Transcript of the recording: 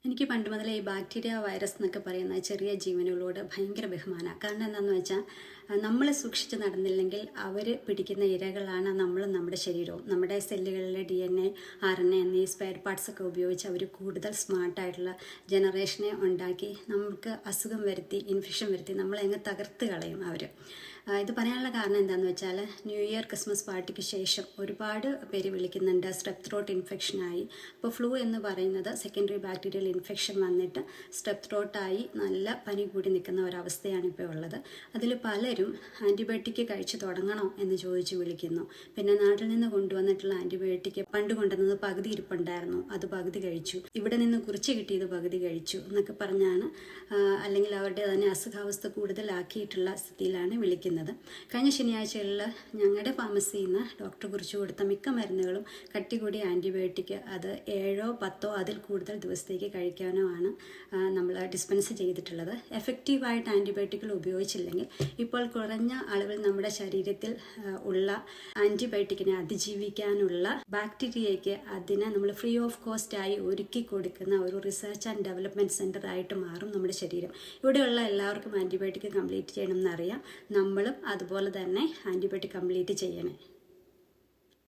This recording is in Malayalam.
എനിക്ക് പണ്ട് മുതലേ ഈ ബാക്ടീരിയ വൈറസ് എന്നൊക്കെ പറയുന്ന ചെറിയ ജീവനുകളോട് ഭയങ്കര ബഹുമാനമാണ്. കാരണം എന്താണെന്ന് വെച്ചാൽ നമ്മൾ സൂക്ഷിച്ച് നടന്നില്ലെങ്കിൽ അവർ പിടിക്കുന്ന ഇരകളാണ് നമ്മളും നമ്മുടെ ശരീരവും. നമ്മുടെ സെല്ലുകളിലെ DNA, RNA എന്നീ സ്പെയർ പാർട്സൊക്കെ ഉപയോഗിച്ച് അവർ കൂടുതൽ സ്മാർട്ടായിട്ടുള്ള ജനറേഷനെ ഉണ്ടാക്കി നമുക്ക് അസുഖം വരുത്തി, ഇൻഫെക്ഷൻ വരുത്തി നമ്മളെങ്ങ് തകർത്ത് കളയും അവർ. ഇത് പറയാനുള്ള കാരണം എന്താണെന്ന് വെച്ചാൽ ന്യൂ ഇയർ ക്രിസ്മസ് പാർട്ടിക്ക് ശേഷം ഒരുപാട് പേര് വിളിക്കുന്നുണ്ട് സ്ട്രെപ്പ് ത്രോട്ട് ഇൻഫെക്ഷനായി. അപ്പോൾ ഫ്ലൂ എന്ന് പറയുന്നത് സെക്കൻഡറി ബാക്ടീരിയൽ ഇൻഫെക്ഷൻ വന്നിട്ട് സ്ട്രെപ്പ് ത്രോട്ടായി നല്ല പനി കൂടി നിൽക്കുന്ന ഒരവസ്ഥയാണ് ഇപ്പോൾ ഉള്ളത്. അതിൽ പലരും ആൻറ്റിബയോട്ടിക് കഴിച്ച് തുടങ്ങണോ എന്ന് ചോദിച്ച് വിളിക്കുന്നു. പിന്നെ നാട്ടിൽ നിന്ന് കൊണ്ടുവന്നിട്ടുള്ള ആൻറ്റിബയോട്ടിക് പണ്ട് കൊണ്ടുവന്നത് പകുതി ഇരിപ്പുണ്ടായിരുന്നു, അത് പകുതി കഴിച്ചു, ഇവിടെ നിന്ന് കുറിച്ച് കിട്ടിയത് പകുതി കഴിച്ചു എന്നൊക്കെ പറഞ്ഞാണ്, അല്ലെങ്കിൽ അവരുടെ തന്നെ അസുഖാവസ്ഥ കൂടുതലാക്കിയിട്ടുള്ള സ്ഥിതിയിലാണ് വിളിക്കുന്നത്. കഴിഞ്ഞ ശനിയാഴ്ചകളിൽ ഞങ്ങളുടെ ഫാർമസിയിൽ നിന്ന് ഡോക്ടർ കുറിച്ച് കൊടുത്ത മിക്ക മരുന്നുകളും കട്ടി കൂടിയ ആൻറ്റിബയോട്ടിക് അത് 7 or 10 അതിൽ കൂടുതൽ ദിവസത്തേക്ക് കഴിക്കാനോ ആണ് നമ്മൾ ഡിസ്പെൻസ് ചെയ്തിട്ടുള്ളത്. എഫക്റ്റീവായിട്ട് ആൻറ്റിബയോട്ടിക്കുകൾ ഉപയോഗിച്ചില്ലെങ്കിൽ ഇപ്പോൾ കുറഞ്ഞ അളവിൽ നമ്മുടെ ശരീരത്തിൽ ഉള്ള ആൻറ്റിബയോട്ടിക്കിനെ അതിജീവിക്കാനുള്ള ബാക്ടീരിയയ്ക്ക് അതിനെ നമ്മൾ ഫ്രീ ഓഫ് കോസ്റ്റായി ഒരുക്കി കൊടുക്കുന്ന ഒരു റിസർച്ച് ആൻഡ് ഡെവലപ്മെൻറ്റ് സെൻ്റർ ആയിട്ട് മാറും നമ്മുടെ ശരീരം. ഇവിടെയുള്ള എല്ലാവർക്കും ആൻറ്റിബയോട്ടിക് കംപ്ലീറ്റ് ചെയ്യണം എന്നറിയാം. നമ്മളും അതുപോലെ തന്നെ ആൻറ്റിബയോട്ടിക് കംപ്ലീറ്റ് ചെയ്യണേ.